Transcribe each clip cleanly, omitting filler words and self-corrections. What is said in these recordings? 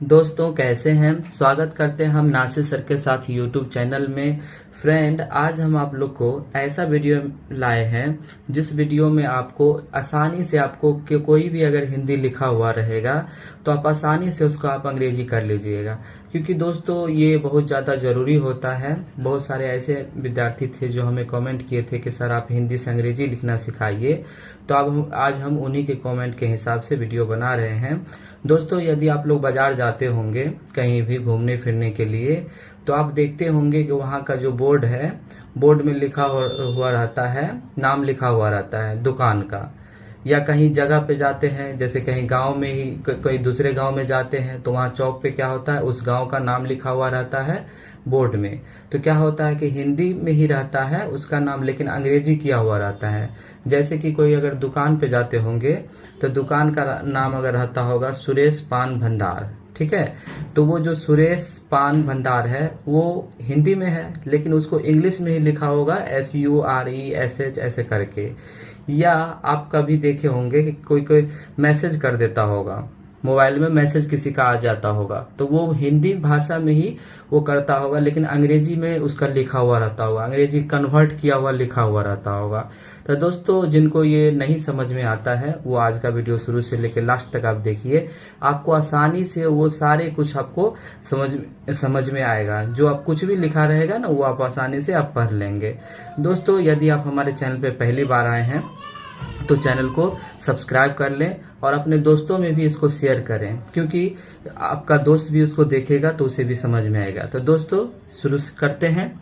दोस्तों कैसे हैं। स्वागत करते हैं हम नासिर सर के साथ यूट्यूब चैनल में। फ्रेंड, आज हम आप लोग को ऐसा वीडियो लाए हैं जिस वीडियो में आपको आसानी से आपको कि कोई भी अगर हिंदी लिखा हुआ रहेगा तो आप आसानी से उसको आप अंग्रेजी कर लीजिएगा, क्योंकि दोस्तों ये बहुत ज़्यादा ज़रूरी होता है। बहुत सारे ऐसे विद्यार्थी थे जो हमें कमेंट किए थे कि सर आप हिंदी से अंग्रेजी लिखना सिखाइए, तो अब आज हम उन्हीं के कमेंट के हिसाब से वीडियो बना रहे हैं। दोस्तों, यदि आप लोग बाजार जाते होंगे कहीं भी घूमने फिरने के लिए, तो आप देखते होंगे कि वहाँ का जो बोर्ड है, बोर्ड में लिखा हुआ रहता है, नाम लिखा हुआ रहता है दुकान का। या कहीं जगह पे जाते हैं, जैसे कहीं गांव में ही कोई दूसरे गांव में जाते हैं, तो वहाँ चौक पे क्या होता है, उस गांव का नाम लिखा हुआ रहता है बोर्ड में। तो क्या होता है कि हिंदी में ही रहता है उसका नाम, लेकिन अंग्रेजी किया हुआ रहता है। जैसे कि कोई अगर दुकान पे जाते होंगे तो दुकान का नाम अगर रहता होगा सुरेश पान भंडार, ठीक है, तो वो जो सुरेश पान भंडार है वो हिंदी में है, लेकिन उसको इंग्लिश में ही लिखा होगा SURESH ऐसे करके। या आप कभी देखे होंगे कि कोई कोई मैसेज कर देता होगा, मोबाइल में मैसेज किसी का आ जाता होगा, तो वो हिंदी भाषा में ही वो करता होगा, लेकिन अंग्रेजी में उसका लिखा हुआ रहता होगा, अंग्रेजी कन्वर्ट किया हुआ लिखा हुआ रहता होगा। तो दोस्तों, जिनको ये नहीं समझ में आता है वो आज का वीडियो शुरू से लेकर लास्ट तक आप देखिए, आपको आसानी से वो सारे कुछ आपको समझ में आएगा। जो आप कुछ भी लिखा रहेगा ना, वो आप आसानी से आप पढ़ लेंगे। दोस्तों, यदि आप हमारे चैनल पे पहली बार आए हैं तो चैनल को सब्सक्राइब कर लें और अपने दोस्तों में भी इसको शेयर करें, क्योंकि आपका दोस्त भी उसको देखेगा तो उसे भी समझ में आएगा। तो दोस्तों, शुरू करते हैं।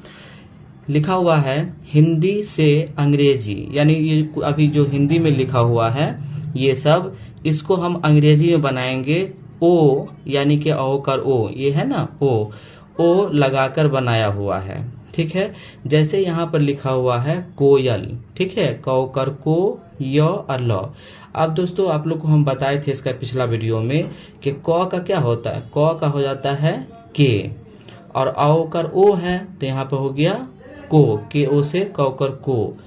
लिखा हुआ है हिंदी से अंग्रेजी, यानी ये अभी जो हिंदी में लिखा हुआ है ये सब, इसको हम अंग्रेजी में बनाएंगे। ओ यानी कि औ कर ओ, ये है ना ओ लगाकर बनाया हुआ है, ठीक है। जैसे यहाँ पर लिखा हुआ है कोयल, ठीक है, कौ कर को य और ल। अब दोस्तों, आप लोग को हम बताए थे इसका पिछला वीडियो में कि क का क्या होता है, क का हो जाता है के, और औ कर ओ है तो यहाँ पर हो गया को, के ओ से कौ कर को।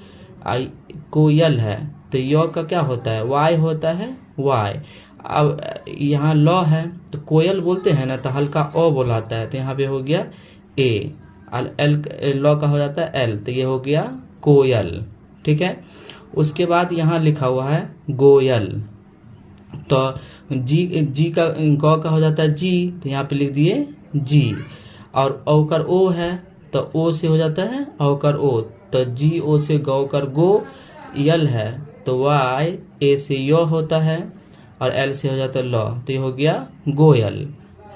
आई कोयल है तो य का क्या होता है, वाई होता है, वाई। अब यहाँ ल है तो कोयल बोलते हैं ना, तो हल्का अ बोलाता है, तो यहाँ पे हो गया ए। एल लॉ का हो जाता है एल, तो ये हो गया कोयल, ठीक है। उसके बाद यहाँ लिखा हुआ है गोयल, तो जी का गौ का हो जाता है जी, तो यहाँ पे लिख दिए जी। और औ कर ओ है तो ओ से हो जाता है औ कर ओ, तो जी ओ से गौ कर गो। यल है तो वाई, ए से यो होता है, और एल से हो जाता है लॉ, तो ये हो गया गोयल,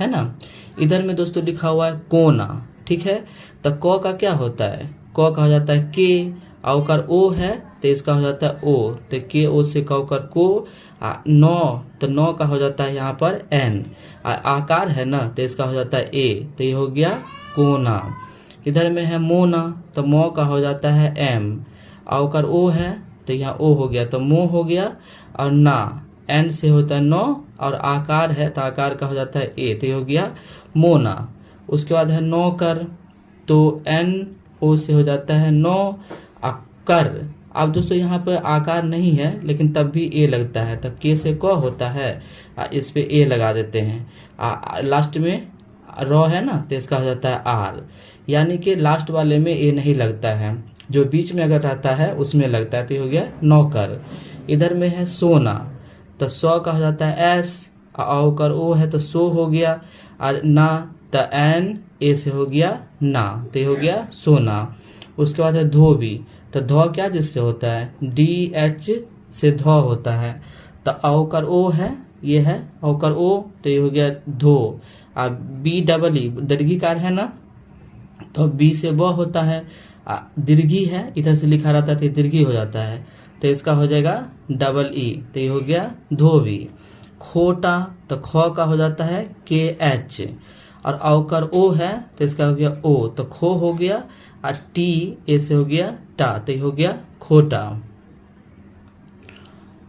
है ना। इधर में दोस्तों लिखा हुआ है कोना, ठीक है। तो क का क्या होता है, क का हो जाता है के, औ कर ओ है तो इसका हो जाता है ओ, तो के ओ से कौ कर को। नौ, तो नौ का हो जाता है यहाँ पर एन, आकार है ना तो इसका हो जाता है ए, तो ये हो गया कोना। इधर में है मोना, तो मो का हो जाता है एम, औ कर ओ है तो यहाँ ओ हो गया तो मो हो गया। और ना, एन से होता है नो, और आकार है तो आकार का हो जाता है ए, तो ये हो गया मोना। उसके बाद है नौकर, तो एन ओ से हो जाता है नो, कर। अब दोस्तों यहाँ पर आकार नहीं है लेकिन तब भी ए लगता है, तो के से क होता है, इस पे ए लगा देते हैं। लास्ट में रॉ है ना तो इसका हो जाता है आर, यानी कि लास्ट वाले में ए नहीं लगता है, जो बीच में अगर रहता है उसमें लगता है, तो ये हो गया नौकर। इधर में है सोना, तो सौ का हो जाता है एस, औ कर ओ है तो सो हो गया, और ना तो एन, ए से हो गया ना, तो ये हो गया सोना। उसके बाद है धोबी, तो धो क्या जिससे होता है, DH से धो होता है, तो औ कर ओ है, ये है औ कर ओ, तो ये हो गया धो। और BEE दीर्घिकार है ना, तो बी से ब होता है, दीर्घी है इधर से लिखा रहता है तो दीर्घी हो जाता है, तो इसका हो जाएगा EE, तो ये हो गया धोबी। खोटा, तो ख का हो जाता है KH, और औ कर ओ है तो इसका हो गया ओ, तो खो हो गया, और टी ए से हो गया टा, तो ये हो गया खोटा।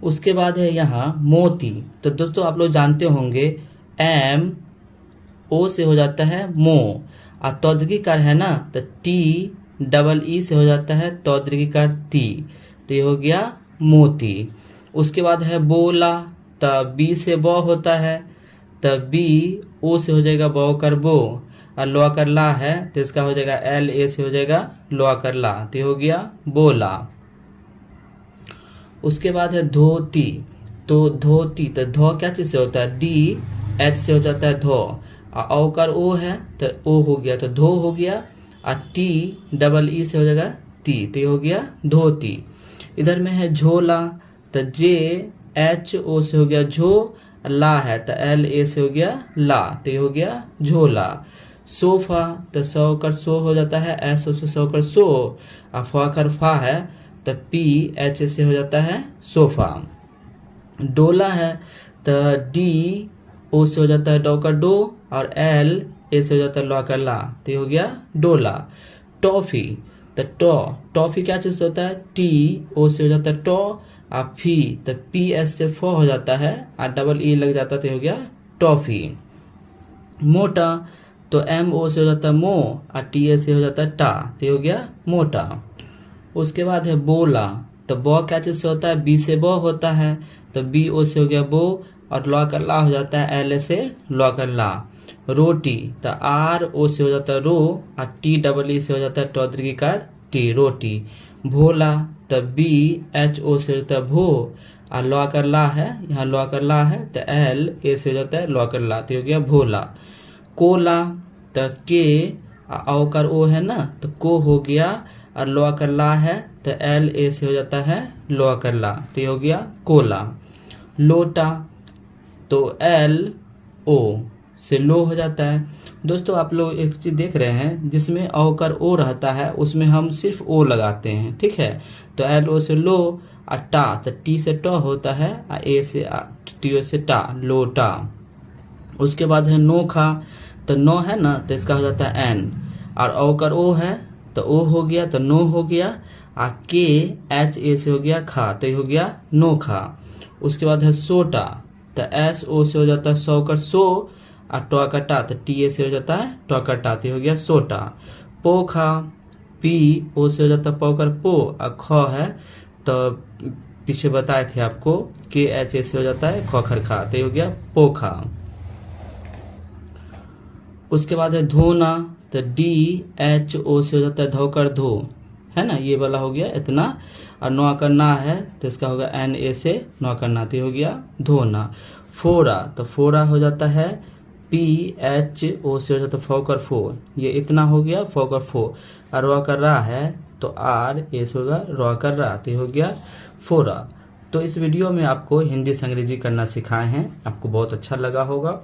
उसके बाद है यहाँ मोती, तो दोस्तों आप लोग जानते होंगे एम ओ से हो जाता है मो, और तौदीर्घिकार है ना तो TEE से हो जाता है तौदीर्घिकार ती, तो ये हो गया मोती। उसके बाद है बोला, तो बी से ब होता है, तब बी ओ से हो जाएगा बो कर बो, और लो कर ला है तो इसका हो जाएगा एल ए से हो जाएगा लो कर ला, तो हो गया बोला। उसके बाद है धोती, तो धोती, तो धो क्या चीज से होता है, डी एच से हो जाता है धो, और औ कर ओ है तो ओ हो गया तो धो हो गया, और टी डबल ई से हो जाएगा ती, तो हो गया धोती। इधर में है झोला, तो जे एच ओ से हो गया झो, ला है तो एल ए से हो गया ला, तो हो गया झोला। सोफा, तो सौ कर सो हो जाता है, एस ओ से सौ कर सो, और फा कर फा है तो पी एच से हो जाता है सोफा। डोला है तो डी ओ से हो जाता है डो का डो, और एल ए से हो जाता है ला का ला, तो हो गया डोला। टॉफी, तो टॉफी क्या चीज होता है, टी ओ से हो जाता है टो, और फी तो पी एस से फो हो जाता है, और डबल ई लग जाता है, तो हो गया टॉफी। मोटा, तो एम ओ से हो जाता है मो, और टी ए से हो जाता है टा, तो हो गया मोटा। उसके बाद है बोला, तो बो क्या चीज से होता है, बी से बो होता है, तो बी ओ से हो गया बो, और लॉ कर ला हो जाता है एल ए से लॉ कर ला। रोटी, तो आर ओ से हो जाता है रो, और टी डबल ई से हो जाता है टौदरी कार टी, रोटी। भोला, तो बी एच ओ से होता है भो, और लॉ कर ला है, यहाँ लॉ कर ला है तो एल ए से हो जाता है लॉ कर ला, तो हो गया भोला। कोला, तो के औ कर ओ है ना, तो को हो गया, और लो कर ला है तो एल ए से हो जाता है लो कर ला, तो हो गया कोला। लोटा, तो एल ओ से लो हो जाता है। दोस्तों आप लोग एक चीज देख रहे हैं, जिसमें औ कर ओ रहता है उसमें हम सिर्फ ओ लगाते हैं, ठीक है। तो एल ओ से लो, और टा तो टी से ट होता है, और ए से टी से टा, लोटा। उसके बाद है नोखा, तो नो है ना तो इसका हो जाता है एन, और औ कर ओ है तो ओ हो गया तो नो हो गया, और के एच ए से हो गया खा, तो हो गया नोखा। उसके बाद है सोटा, तो एस ओ से हो जाता है सौ कर सो, और टॉ का टा तो टी ए से हो जाता है टॉ का टा, तो हो गया सोटा। पोखा, पी ओ से हो जाता है पौ कर पो, और ख है तो पीछे बताए थे आपको के एच ए से हो जाता है ख खर खा, तो हो गया पोखा। उसके बाद है धोना, तो डी एच ओ से हो जाता है धोकर धो, है ना, ये वाला हो गया इतना, और नौ करना है तो इसका होगा एन ए से नौ करना, तो हो गया धोना। फोरा, तो फोरा हो जाता है पी एच ओ से हो जाता है फो कर फो, ये इतना हो गया फो कर फो, और रॉ कर रहा है तो आर ए से होगा रॉ कर रहा, तो हो गया फोरा। तो इस वीडियो में आपको हिंदी से अंग्रेजी करना सिखाए हैं, आपको बहुत अच्छा लगा होगा।